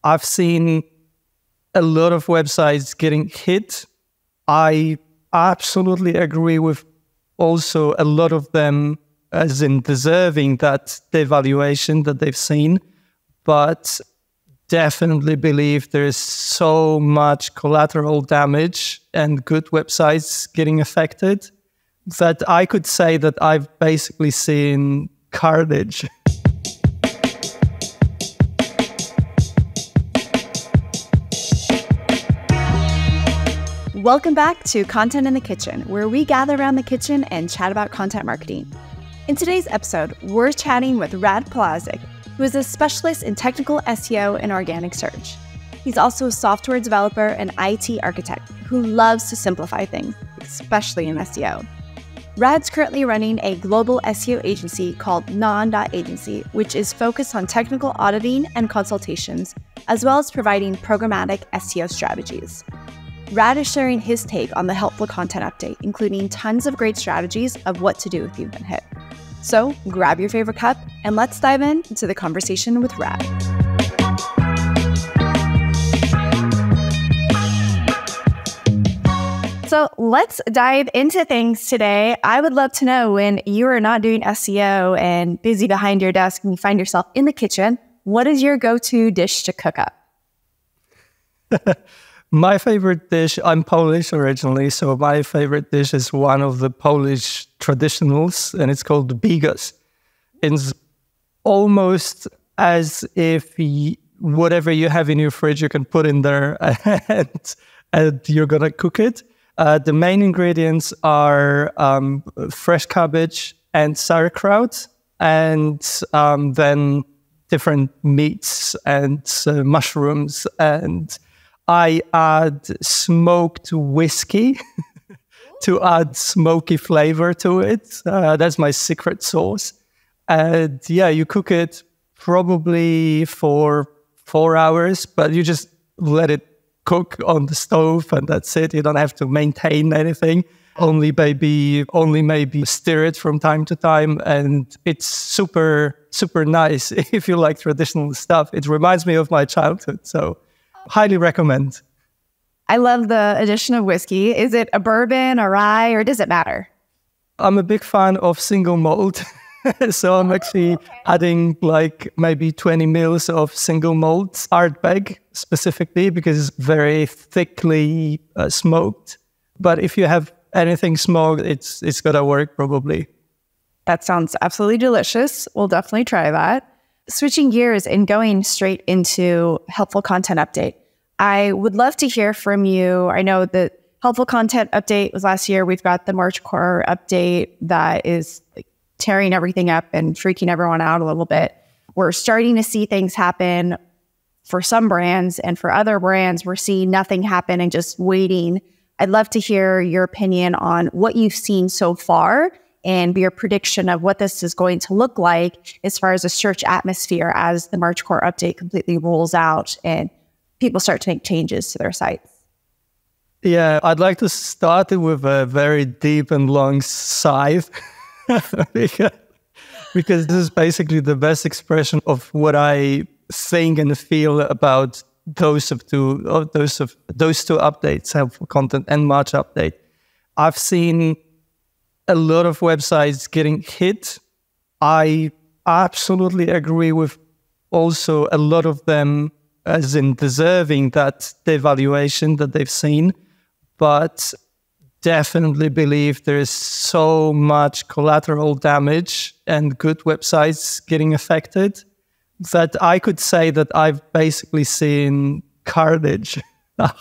I've seen a lot of websites getting hit. I absolutely agree with also a lot of them as in deserving that devaluation that they've seen, but definitely believe there's so much collateral damage and good websites getting affected that I could say that I've basically seen carnage. Welcome back to Content in the Kitchen, where we gather around the kitchen and chat about content marketing. In today's episode, we're chatting with Paluszak, who is a specialist in technical SEO and organic search. He's also a software developer and IT architect who loves to simplify things, especially in SEO. Rad's currently running a global SEO agency called Non.Agency, which is focused on technical auditing and consultations, as well as providing programmatic SEO strategies. Rad is sharing his take on the helpful content update, including tons of great strategies of what to do if you've been hit. So grab your favorite cup and let's dive into the conversation with Rad. So let's dive into things today. I would love to know, when you are not doing SEO and busy behind your desk and you find yourself in the kitchen, what is your go-to dish to cook up? My favorite dish, I'm Polish originally, so my favorite dish is one of the Polish traditionals, and it's called bigos. It's almost as if whatever you have in your fridge, you can put in there and you're going to cook it. The main ingredients are fresh cabbage and sauerkraut, and then different meats and mushrooms, and I add smoked whiskey to add smoky flavor to it. That's my secret sauce. And yeah, you cook it probably for 4 hours, but you just let it cook on the stove and that's it. You don't have to maintain anything. Only maybe stir it from time to time. And it's super, super nice if you like traditional stuff. It reminds me of my childhood. So highly recommend. I love the addition of whiskey. Is it a bourbon, a rye, or does it matter? I'm a big fan of single malt. So I'm actually adding like maybe 20 mils of single malt Ardbeg specifically because it's very thickly smoked. But if you have anything smoked, it's got to work probably. That sounds absolutely delicious. We'll definitely try that. Switching gears and going straight into helpful content update, I would love to hear from you. I know the helpful content update was last year. We've got the March quarter update that is tearing everything up and freaking everyone out a little bit. We're starting to see things happen for some brands, and for other brands, we're seeing nothing happen and just waiting. I'd love to hear your opinion on what you've seen so far and your prediction of what this is going to look like as far as a search atmosphere as the March core update completely rolls out and people start to make changes to their sites. Yeah, I'd like to start it with a very deep and long sigh because this is basically the best expression of what I think and feel about those two updates, helpful content and March update. I've seen a lot of websites getting hit. I absolutely agree with also a lot of them as in deserving that devaluation that they've seen, but definitely believe there's so much collateral damage and good websites getting affected that I could say that I've basically seen carnage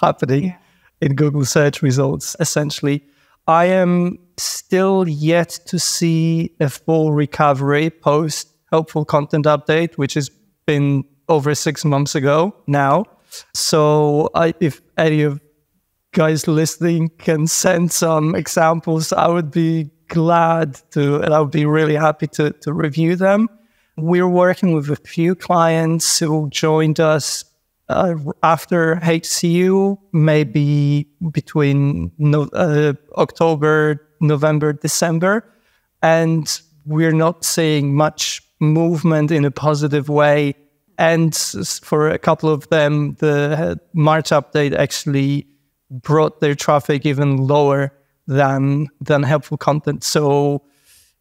happening in Google search results, essentially. I am still yet to see a full recovery post helpful content update, which has been over 6 months ago now. So if any of guys listening can send some examples, I would be glad to, and I would be really happy to review them. We're working with a few clients who joined us after HCU, maybe between October, November, December, and we're not seeing much movement in a positive way And for a couple of them, the March update actually brought their traffic even lower than helpful content. So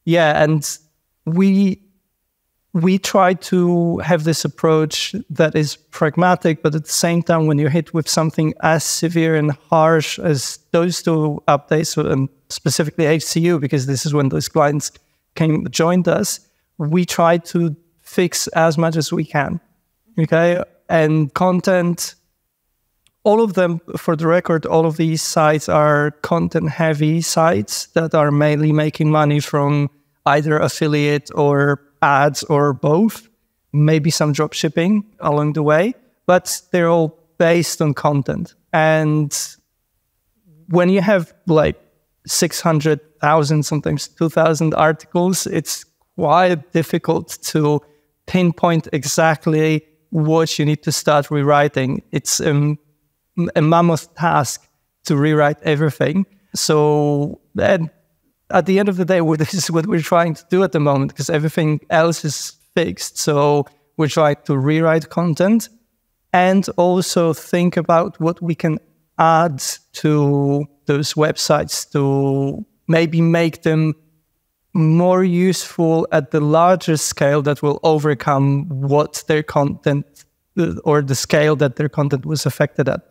yeah, and we try to have this approach that is pragmatic, but at the same time, when you're hit with something as severe and harsh as those two updates, specifically HCU, because this is when those clients joined us, we try to fix as much as we can. Okay, and content, all of them, for the record, all of these sites are content-heavy sites that are mainly making money from either affiliate or ads or both, maybe some drop shipping along the way, but they're all based on content. And when you have like 600,000, sometimes 2,000 articles, it's quite difficult to pinpoint exactly what you need to start rewriting. It's a mammoth task to rewrite everything. So then at the end of the day, this is what we're trying to do at the moment, because everything else is fixed. So we're trying to rewrite content and also think about what we can add to those websites to maybe make them more useful at the larger scale that will overcome what their content or the scale that their content was affected at.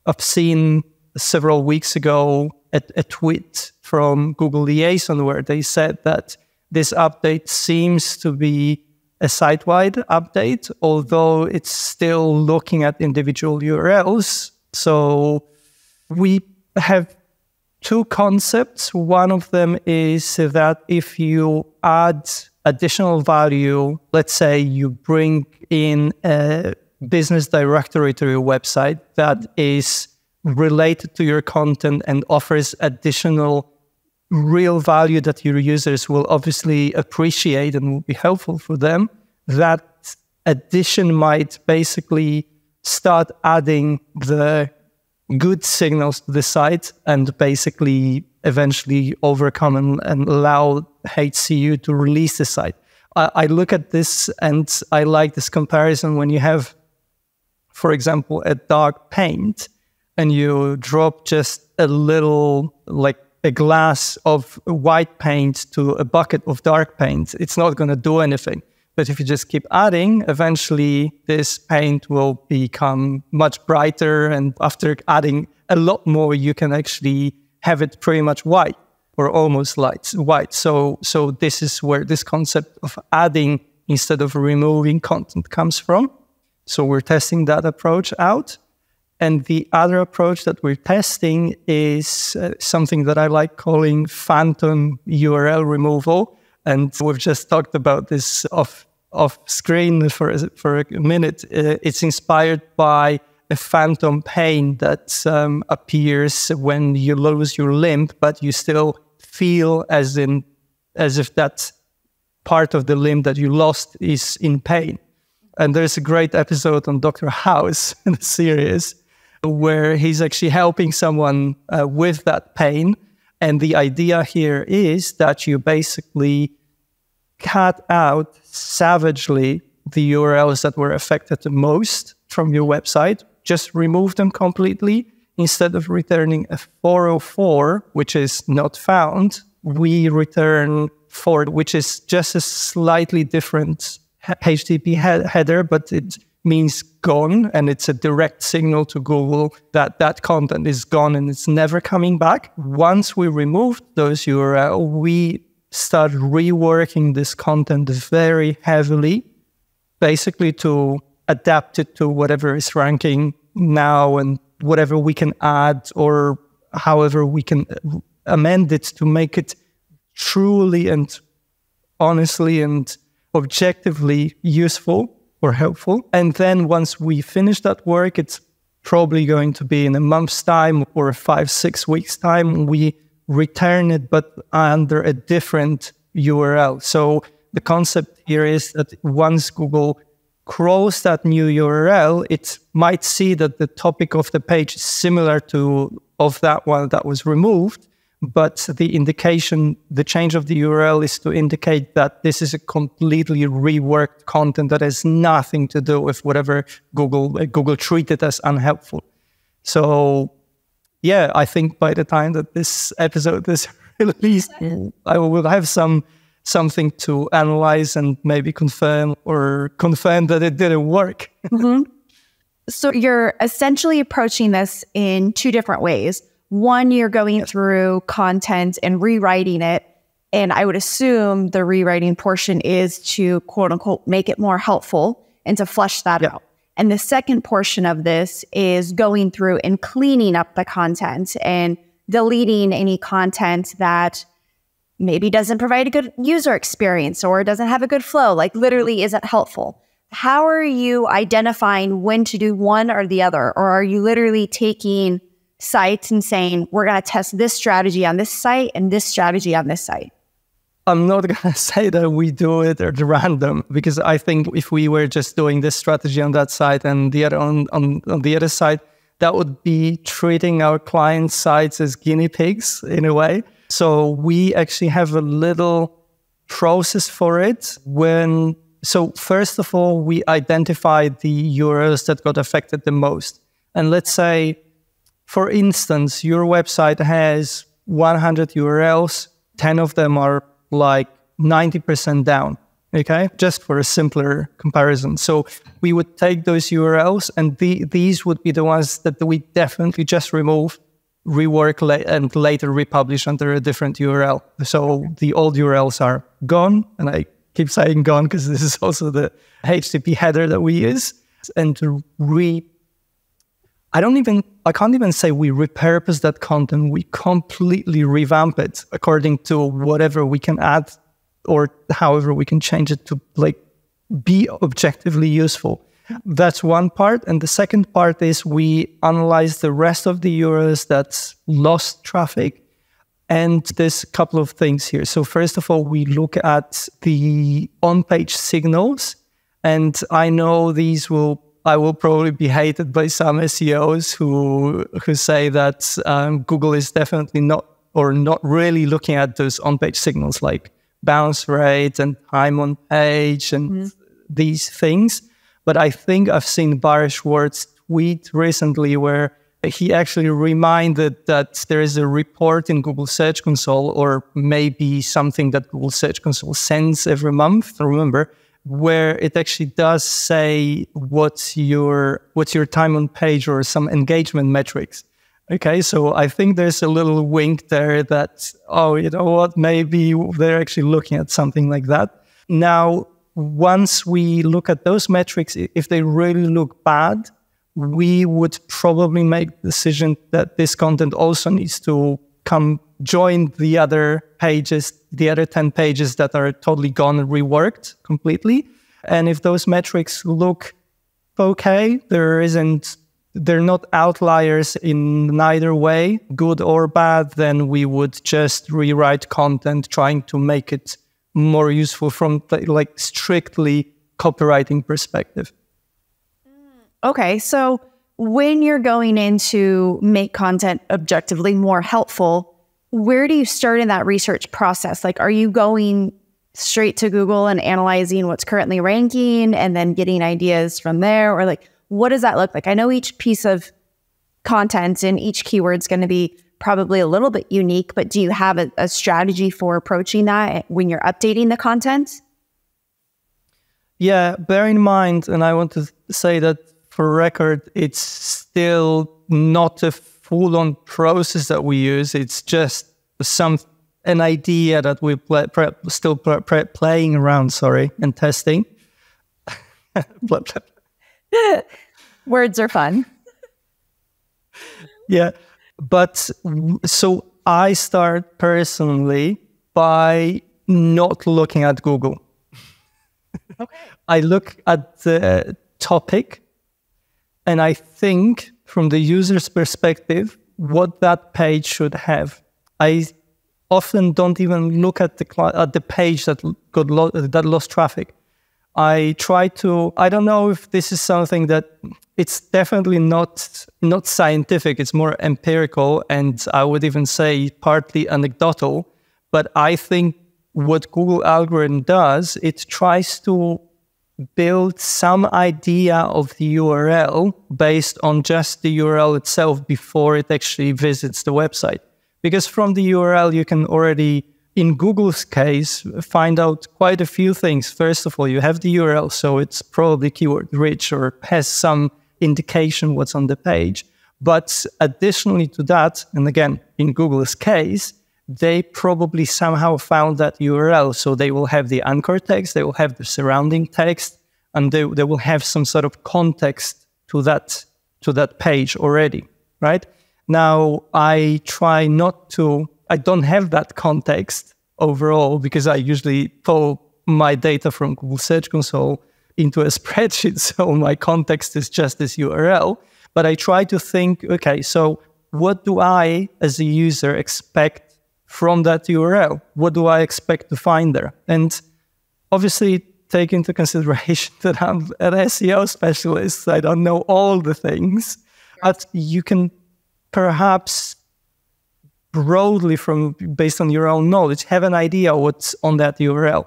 I've seen several weeks ago a tweet from Google Liaison where they said that this update seems to be a site-wide update, although it's still looking at individual URLs. So we have two concepts. One of them is that if you add additional value, let's say you bring in a business directory to your website that is related to your content and offers additional real value that your users will obviously appreciate and will be helpful for them, that addition might basically start adding the good signals to the site and basically eventually overcome and allow HCU to release the site. I look at this and I like this comparison when you have, for example, a dark paint and you drop just a little, like a glass of white paint to a bucket of dark paint. It's not going to do anything. But if you just keep adding, eventually this paint will become much brighter. And after adding a lot more, you can actually have it pretty much white or almost white. So this is where this concept of adding instead of removing content comes from. So we're testing that approach out. And the other approach that we're testing is something that I like calling phantom URL removal. And we've just talked about this off screen for a minute. It's inspired by a phantom pain that appears when you lose your limb, but you still feel as if that part of the limb that you lost is in pain. And there's a great episode on Dr. House in the series where he's actually helping someone with that pain. And the idea here is that you basically cut out savagely the URLs that were affected the most from your website. Just remove them completely. Instead of returning a 404, which is not found, we return 4, which is just a slightly different HTTP header, but it means gone, and it's a direct signal to Google that that content is gone and it's never coming back. Once we removed those URL, we start reworking this content very heavily, basically to adapt it to whatever is ranking now and whatever we can add or however we can amend it to make it truly and honestly and objectively useful or helpful. And then once we finish that work, it's probably going to be in a month's time or 5-6 weeks time, we return it, but under a different URL. So the concept here is that once Google crawls that new URL, it might see that the topic of the page is similar to of that one that was removed, but the change of the URL is to indicate that this is a completely reworked content that has nothing to do with whatever Google treated as unhelpful. So, yeah, I think by the time that this episode is released, I will have something to analyze and maybe confirm that it didn't work. Mm-hmm. So you're essentially approaching this in two different ways. One, you're going through content and rewriting it. And I would assume the rewriting portion is to, quote unquote, make it more helpful and to flesh that out. And the second portion of this is going through and cleaning up the content and deleting any content that maybe doesn't provide a good user experience or doesn't have a good flow, like literally isn't helpful. How are you identifying when to do one or the other? Or are you literally taking sites and saying, we're going to test this strategy on this site and this strategy on this site? I'm not going to say that we do it at random, because I think if we were just doing this strategy on that site and the other on the other side, that would be treating our client sites as guinea pigs in a way. So we actually have a little process for it. So first of all, we identify the URLs that got affected the most. And let's say, for instance, your website has 100 URLs, 10 of them are like 90% down, okay? Just for a simpler comparison. So we would take those URLs and these would be the ones that we definitely just remove, rework and later republish under a different URL. So the old URLs are gone, and I keep saying gone because this is also the HTTP header that we use. And to I can't even say we repurpose that content. We completely revamp it according to whatever we can add or however we can change it to be objectively useful. That's one part. And the second part is we analyze the rest of the URLs that lost traffic. And there's a couple of things here. So first of all, we look at the on-page signals. And I know I will probably be hated by some SEOs who say that Google is definitely not really looking at those on-page signals like bounce rate and time on page and these things. But I think I've seen Barry Schwartz tweet recently where he actually reminded that there is a report in Google Search Console, or maybe something that Google Search Console sends every month, remember, where it actually does say what's your time on page or some engagement metrics. Okay, so I think there's a little wink there that, oh, you know what, maybe they're actually looking at something like that. Now, once we look at those metrics, if they really look bad, we would probably make the decision that this content also needs to come join the other pages, the other 10 pages that are totally gone and reworked completely. And if those metrics look okay, they're not outliers in neither way, good or bad, then we would just rewrite content trying to make it more useful from strictly copywriting perspective. Okay, so when you're going in to make content objectively more helpful, where do you start in that research process? Like, are you going straight to Google and analyzing what's currently ranking and then getting ideas from there? Or what does that look like? I know each piece of content and each keyword is going to be probably a little bit unique, but do you have a strategy for approaching that when you're updating the content? Yeah, bear in mind, and I want to say that for record, it's still not a full-on process that we use. It's just an idea that we're still playing around, and testing. Words are fun. Yeah, but so I start personally by not looking at Google. Okay. I look at the topic and I think from the user's perspective what that page should have. I often don't even look at the page that lost traffic. I don't know if this is something that it's definitely not scientific. It's more empirical, and I would even say partly anecdotal. But I think what Google algorithm does, it tries to build some idea of the URL based on just the URL itself before it actually visits the website. Because from the URL, you can already, in Google's case, find out quite a few things. First of all, you have the URL, so it's probably keyword rich or has some indication what's on the page. But additionally to that, and again, in Google's case, they probably somehow found that URL. So they will have the anchor text, they will have the surrounding text, and they will have some sort of context to that page already, right? Now, I don't have that context overall because I usually pull my data from Google Search Console into a spreadsheet. So my context is just this URL. But I try to think, okay, so what do I, as a user, expect from that URL? What do I expect to find there? And obviously, take into consideration that I'm an SEO specialist. I don't know all the things. But you can perhaps broadly, based on your own knowledge, have an idea what's on that URL.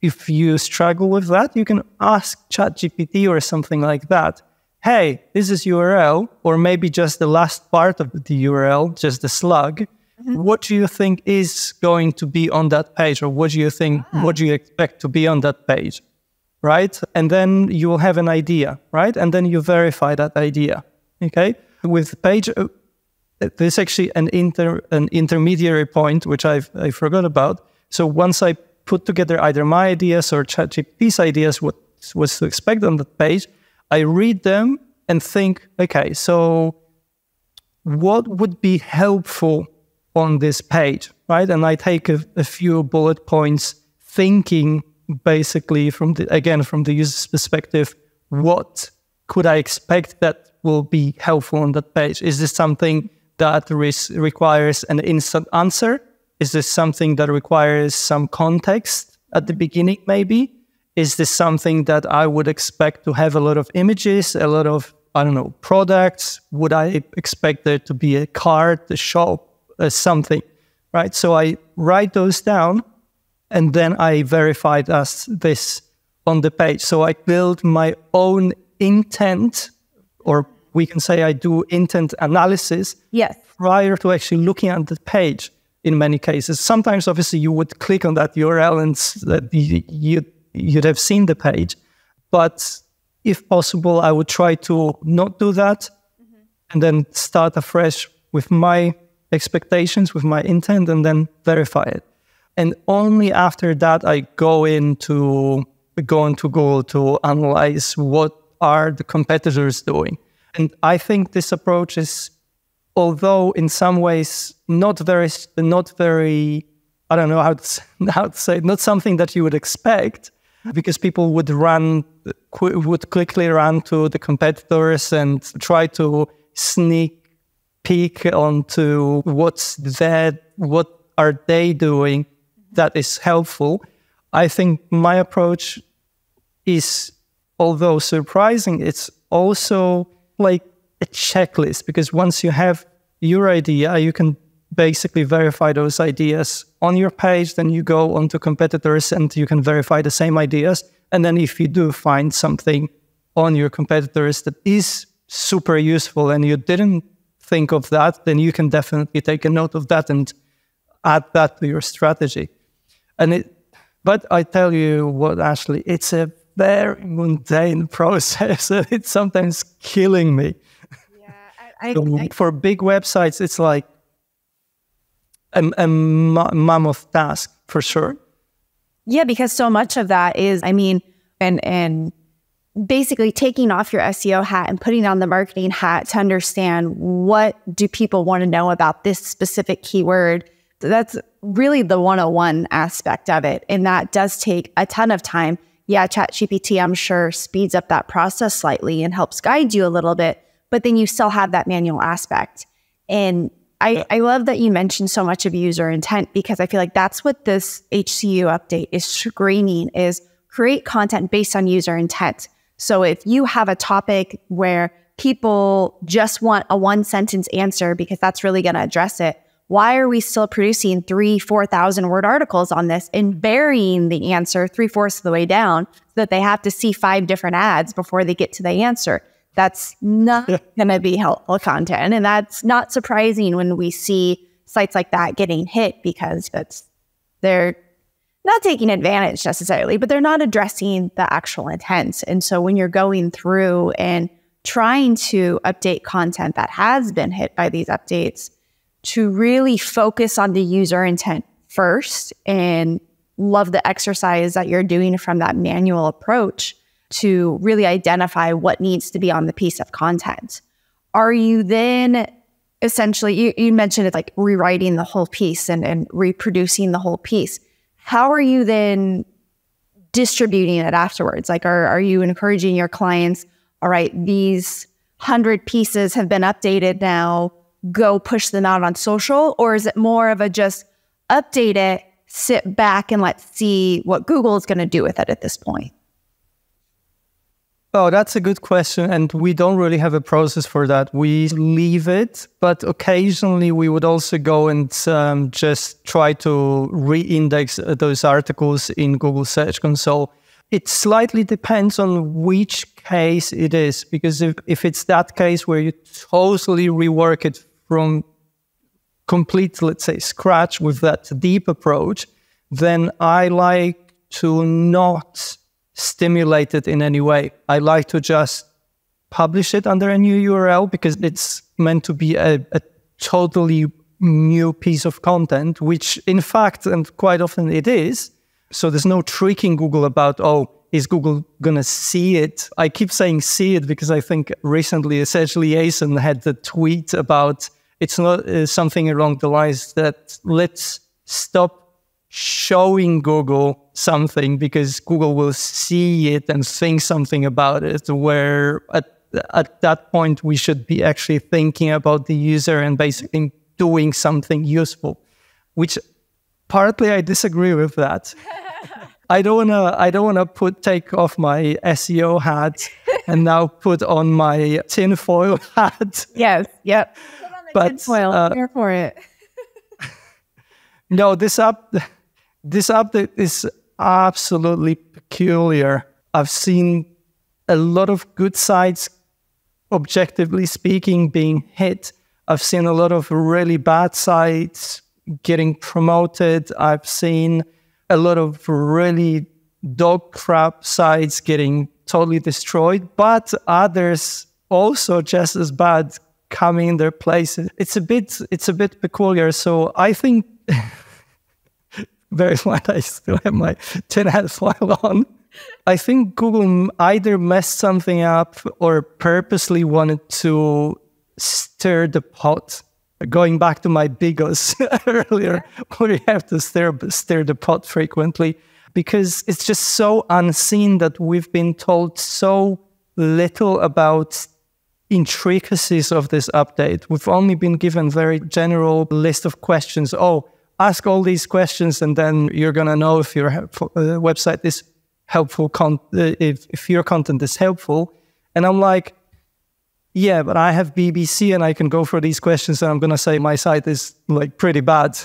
If you struggle with that, you can ask ChatGPT or something like that. Hey, this is URL, or maybe just the last part of the URL, just the slug. What do you think is going to be on that page? Or what do you think, what do you expect to be on that page? Right? And then you will have an idea, right? And then you verify that idea, okay? With the page, there's actually an intermediary point, which I forgot about. So once I put together either my ideas or ChatGPT's ideas, what was to expect on that page, I read them and think, okay, so what would be helpful on this page, right? And I take a few bullet points, thinking basically from the user's perspective, what could I expect that will be helpful on that page? Is this something that requires an instant answer? Is this something that requires some context at the beginning, maybe? Is this something that I would expect to have a lot of images, a lot of, products? Would I expect there to be a cart, a shop, something, right? So I write those down, and then I verify this on the page. So I build my own intent, or we can say I do intent analysis prior to actually looking at the page in many cases. Sometimes, obviously, you would click on that URL and you'd have seen the page. But if possible, I would try to not do that and then start afresh with my expectations, with my intent, and then verify it. And only after that, I go into Google to analyze what are the competitors doing. And I think this approach is, although in some ways not very, I don't know how to say it, not something that you would expect, because people would quickly run to the competitors and try to sneak peek onto what are they doing that is helpful. I think my approach is, although surprising, it's also like a checklist, because once you have your idea, you can basically verify those ideas on your page. Then you go onto competitors and you can verify the same ideas. And then if you do find something on your competitors that is super useful and you didn't think of that, then you can definitely take a note of that and add that to your strategy. But I tell you what, Ashley, it's a very mundane process. It's sometimes killing me. Yeah, for big websites, it's like a mammoth task for sure. Yeah, because so much of that is, and basically taking off your SEO hat and putting on the marketing hat to understand what do people want to know about this specific keyword. That's really the 101 aspect of it. And that does take a ton of time. Yeah, ChatGPT, I'm sure, speeds up that process slightly and helps guide you a little bit, but then you still have that manual aspect. And I love that you mentioned so much of user intent, because I feel like that's what this HCU update is screaming, is create content based on user intent. So if you have a topic where people just want a 1-sentence answer because that's really going to address it. Why are we still producing 3,000-4,000 word articles on this and burying the answer 3/4 of the way down so that they have to see 5 different ads before they get to the answer? That's not going to be helpful content. And that's not surprising when we see sites like that getting hit, because they're not taking advantage necessarily, but they're not addressing the actual intent. And so when you're going through and trying to update content that has been hit by these updates, to really focus on the user intent first, and love the exercise that you're doing from that manual approach to really identify what needs to be on the piece of content. Are you then essentially, you mentioned it like rewriting the whole piece and reproducing the whole piece. How are you then distributing it afterwards? Like, are you encouraging your clients, all right, these 100 pieces have been updated now, go push them out on social? Or is it more of a just update it, sit back, and let's see what Google is going to do with it at this point? Oh, that's a good question. And we don't really have a process for that. We leave it, but occasionally we would also go and just try to re-index those articles in Google Search Console. It slightly depends on which case it is, because if it's that case where you totally rework it from complete, let's say, scratch with that deep approach, then I like to not stimulate it in any way. I like to just publish it under a new URL because it's meant to be a totally new piece of content, which in fact, and quite often it is. So there's no tricking Google about, oh, is Google going to see it? I keep saying see it because I think recently Serge Liaison had the tweet about it's not something along the lines that let's stop showing Google something because Google will see it and think something about it, where at that point we should be actually thinking about the user and basically doing something useful, which partly I disagree with that. I don't wanna take off my SEO hat and now put on my tinfoil hat. Yes, yep. Put on the tinfoil, here for it. No, this update is absolutely peculiar. I've seen a lot of good sites, objectively speaking, being hit. I've seen a lot of really bad sites getting promoted. I've seen a lot of really dog crap sites getting totally destroyed, but others also just as bad coming in their place. It's a bit peculiar. So I think very glad I still have my tin hat foil on. I think Google either messed something up or purposely wanted to stir the pot. Going back to my bigos earlier, where you have to stir the pot frequently, because it's just so unseen that we've been told so little about intricacies of this update. We've only been given very general list of questions. Oh, ask all these questions and then you're going to know if your website is helpful, if your content is helpful. And I'm like, yeah, but I have BBC and I can go for these questions and I'm going to say my site is like pretty bad,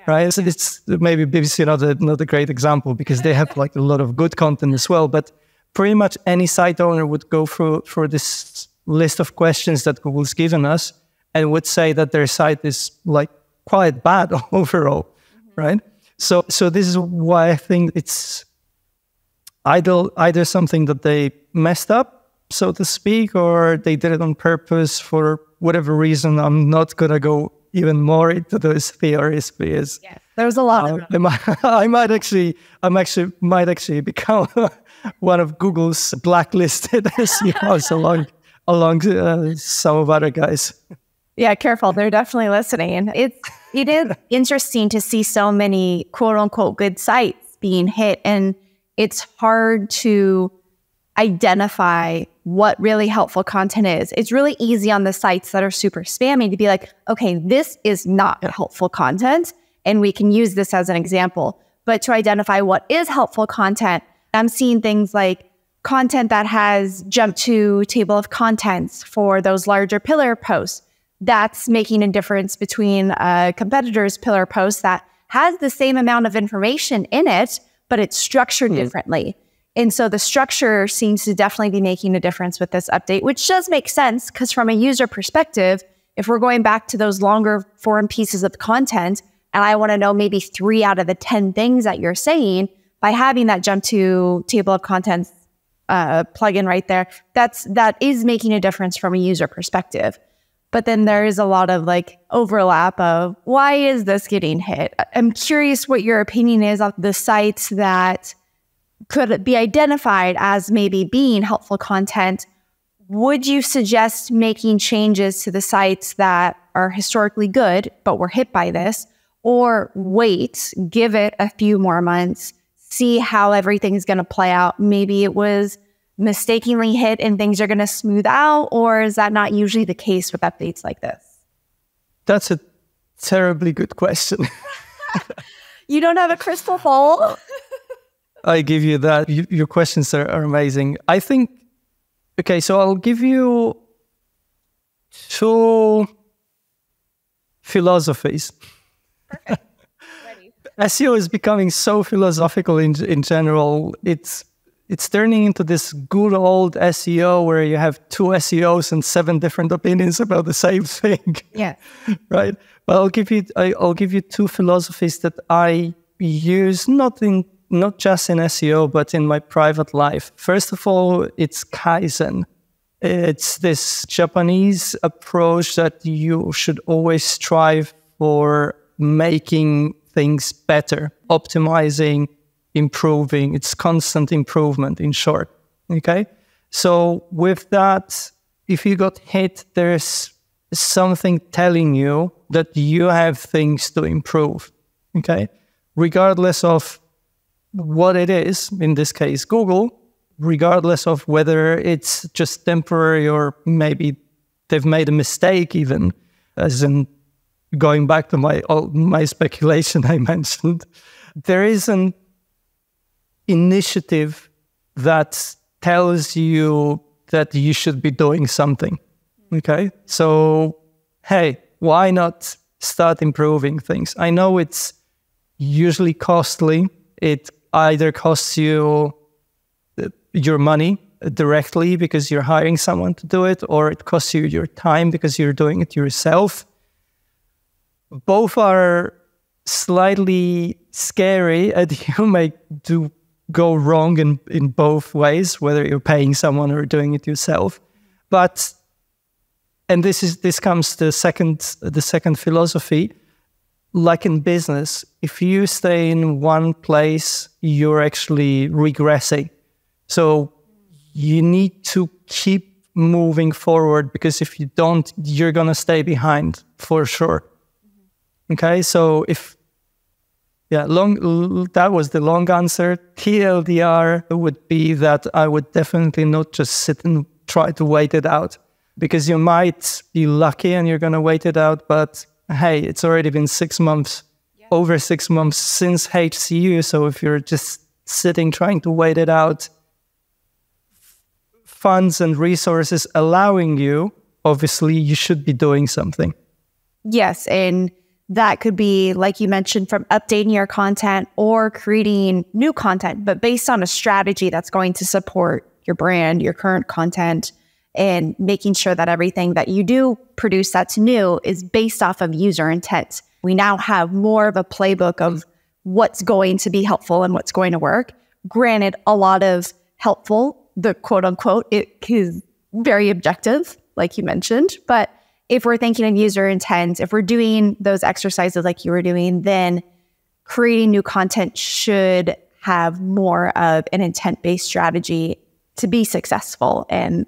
right? So it's maybe BBC not a great example because they have like a lot of good content as well. But pretty much any site owner would go through this list of questions that Google's given us and would say that their site is like quite bad overall, right? So this is why I think it's either something that they messed up, so to speak, or they did it on purpose for whatever reason. I'm not gonna go even more into those theories because there's a lot of them. I might actually become one of Google's blacklisted SEOs along some of other guys. Yeah, careful. They're definitely listening. It is interesting to see so many quote unquote good sites being hit, and it's hard to identify what really helpful content is. It's really easy on the sites that are super spammy to be like, okay, this is not helpful content, and we can use this as an example. But to identify what is helpful content, I'm seeing things like content that has jumped to table of contents for those larger pillar posts. That's making a difference between a competitor's pillar post that has the same amount of information in it, but it's structured differently. And so the structure seems to definitely be making a difference with this update, which does make sense because from a user perspective, if we're going back to those longer form pieces of content, and I want to know maybe 3 out of the 10 things that you're saying, by having that jump to table of contents plugin right there, that is making a difference from a user perspective. But then there is a lot of like overlap of why is this getting hit? I'm curious what your opinion is on the sites that could be identified as maybe being helpful content. Would you suggest making changes to the sites that are historically good, but were hit by this, or wait, give it a few more months, see how everything's going to play out? Maybe it was mistakenly hit and things are going to smooth out, or is that not usually the case with updates like this? That's a terribly good question. You don't have a crystal ball? I give you that. Your questions are amazing. I think, okay, so I'll give you 2 philosophies. Perfect. Ready. SEO is becoming so philosophical in general. It's turning into this good old SEO where you have 2 SEOs and 7 different opinions about the same thing. Yeah. Right. But I'll give you 2 philosophies that I use not just in SEO, but in my private life. First of all, it's Kaizen. It's this Japanese approach that you should always strive for making things better, optimizing, improving. It's constant improvement, in short. Okay? So with that, if you got hit, there's something telling you that you have things to improve. Okay? Regardless of what it is, in this case, Google, regardless of whether it's just temporary or maybe they've made a mistake even, as in going back to my speculation I mentioned, there is an initiative that tells you that you should be doing something. Okay? So, hey, why not start improving things? I know it's usually costly. It either costs you your money directly because you're hiring someone to do it, or it costs you your time because you're doing it yourself. Both are slightly scary, and you may go wrong in both ways, whether you're paying someone or doing it yourself. But, and this comes to the second philosophy. Like in business, if you stay in one place, you're actually regressing. So you need to keep moving forward, because if you don't, you're going to stay behind for sure. Okay, so that was the long answer. TLDR would be that I would definitely not just sit and try to wait it out, because you might be lucky and you're going to wait it out, but hey, it's already been 6 months, over 6 months since HCU. So if you're just sitting trying to wait it out, funds and resources allowing you, obviously you should be doing something. Yes, and that could be, like you mentioned, from updating your content or creating new content, but based on a strategy that's going to support your brand, your current content, and making sure that everything that you do produce that's new is based off of user intent. We now have more of a playbook of what's going to be helpful and what's going to work. Granted, a lot of helpful, the quote unquote, it is very objective, like you mentioned. But if we're thinking of user intent, if we're doing those exercises like you were doing, then creating new content should have more of an intent-based strategy to be successful. And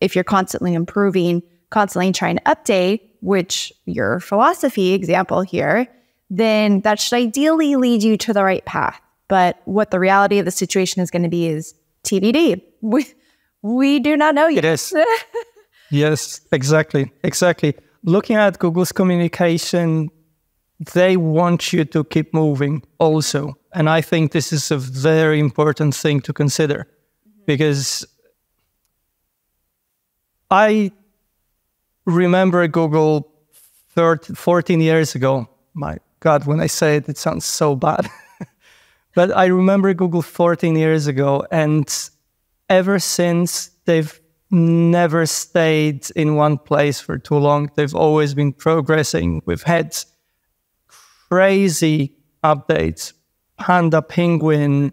if you're constantly improving, constantly trying to update, which your philosophy example here, then that should ideally lead you to the right path. But what the reality of the situation is going to be is TBD. We do not know yet. It is. Yes, exactly. Looking at Google's communication, they want you to keep moving also. And I think this is a very important thing to consider. because I remember Google 14 years ago. My God, when I say it, it sounds so bad. But I remember Google 14 years ago, and ever since, they've never stayed in one place for too long. They've always been progressing. We've had crazy updates, Panda, Penguin.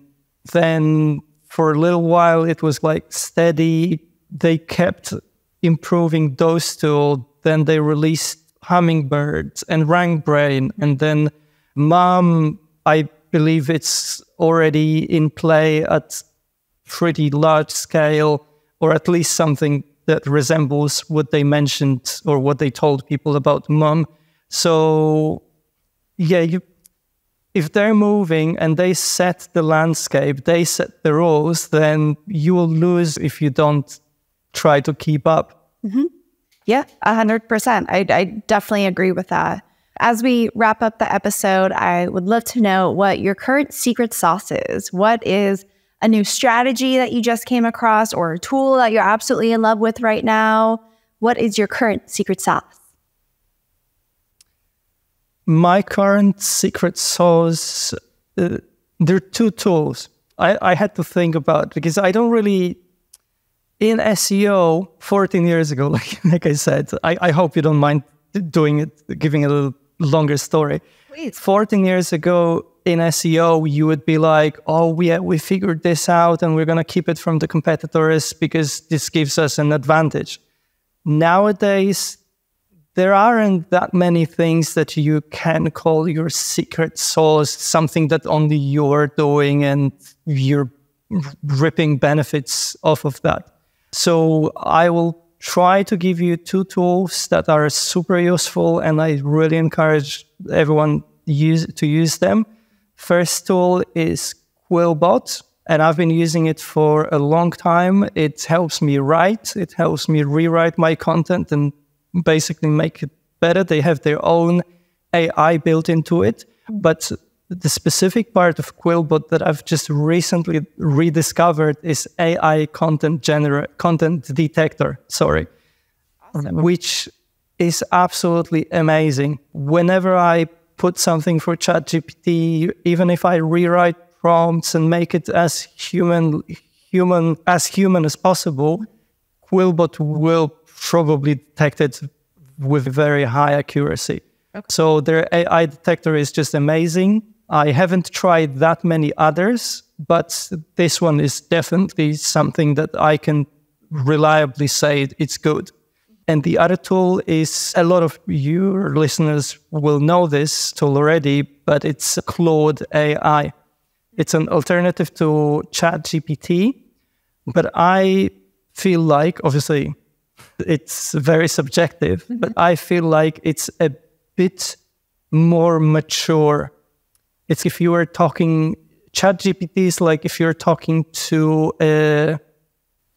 Then for a little while, it was like steady. They kept improving those tools. Then they released Hummingbird and RankBrain. And then Mom, I believe it's already in play at pretty large scale, or at least something that resembles what they mentioned or what they told people about Mom. So yeah, if they're moving and they set the landscape, they set the rules, then you will lose if you don't try to keep up. Mm-hmm. Yeah, 100%. I definitely agree with that. As we wrap up the episode, I would love to know what your current secret sauce is. What is a new strategy that you just came across, or a tool that you're absolutely in love with right now? What is your current secret sauce? My current secret sauce, there are two tools I had to think about, because I don't really, in SEO 14 years ago, like I said, I hope you don't mind doing it, giving a little longer story. Please. 14 years ago in SEO, you would be like, oh, we figured this out and we're going to keep it from the competitors because this gives us an advantage. Nowadays, there aren't that many things that you can call your secret sauce, something that only you're doing and you're ripping benefits off of that. So I will try to give you two tools that are super useful, and I really encourage everyone to use them. First tool is Quillbot, and I've been using it for a long time. It helps me write. It helps me rewrite my content and basically make it better. They have their own AI built into it. But the specific part of Quillbot that I've just recently rediscovered is AI content detector, Awesome. Which is absolutely amazing. Whenever I put something for ChatGPT, even if I rewrite prompts and make it as human as possible, Quillbot will probably detect it with very high accuracy. Okay. So their AI detector is just amazing. I haven't tried that many others, but this one is definitely something that I can reliably say it's good. And the other tool is, a lot of your listeners will know this tool already, but it's Claude AI. It's an alternative to ChatGPT, but I feel like, obviously, it's very subjective, but I feel like it's a bit more mature. It's if you were talking, ChatGPT is like if you're talking to, and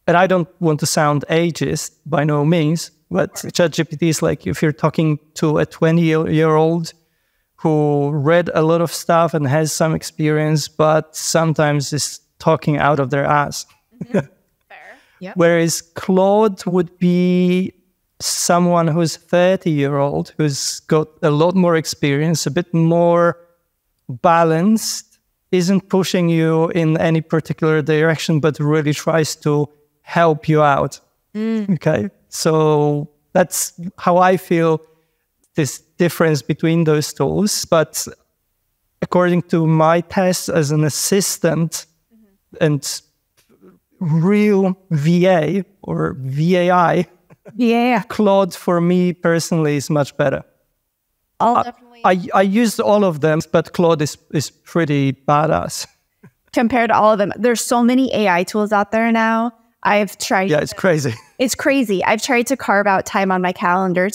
I don't want to sound ageist by no means, but ChatGPT is like if you're talking to a 20-year-old who read a lot of stuff and has some experience, but sometimes is talking out of their ass. Mm-hmm. Fair. Yep. Whereas Claude would be someone who's 30-year-old, who's got a lot more experience, a bit more balanced, isn't pushing you in any particular direction, but really tries to help you out. Okay, so that's how I feel this difference between those tools. But according to my tests as an assistant and real VA or VAI, Claude for me personally is much better. I'll definitely. I used all of them, but Claude is pretty badass. Compared to all of them, there's so many AI tools out there now. I've tried. Yeah, it's crazy. It's crazy. I've tried to carve out time on my calendar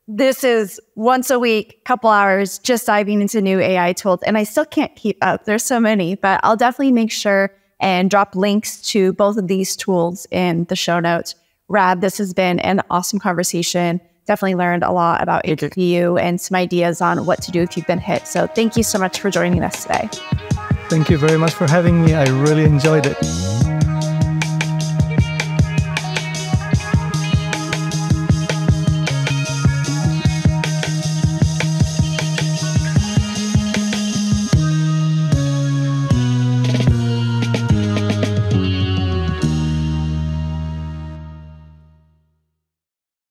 this is once a week, couple hours, just diving into new AI tools. And I still can't keep up. There's so many, but I'll definitely make sure and drop links to both of these tools in the show notes. Rad, this has been an awesome conversation. Definitely learned a lot about HPU and some ideas on what to do if you've been hit. So thank you so much for joining us today. Thank you very much for having me. I really enjoyed it.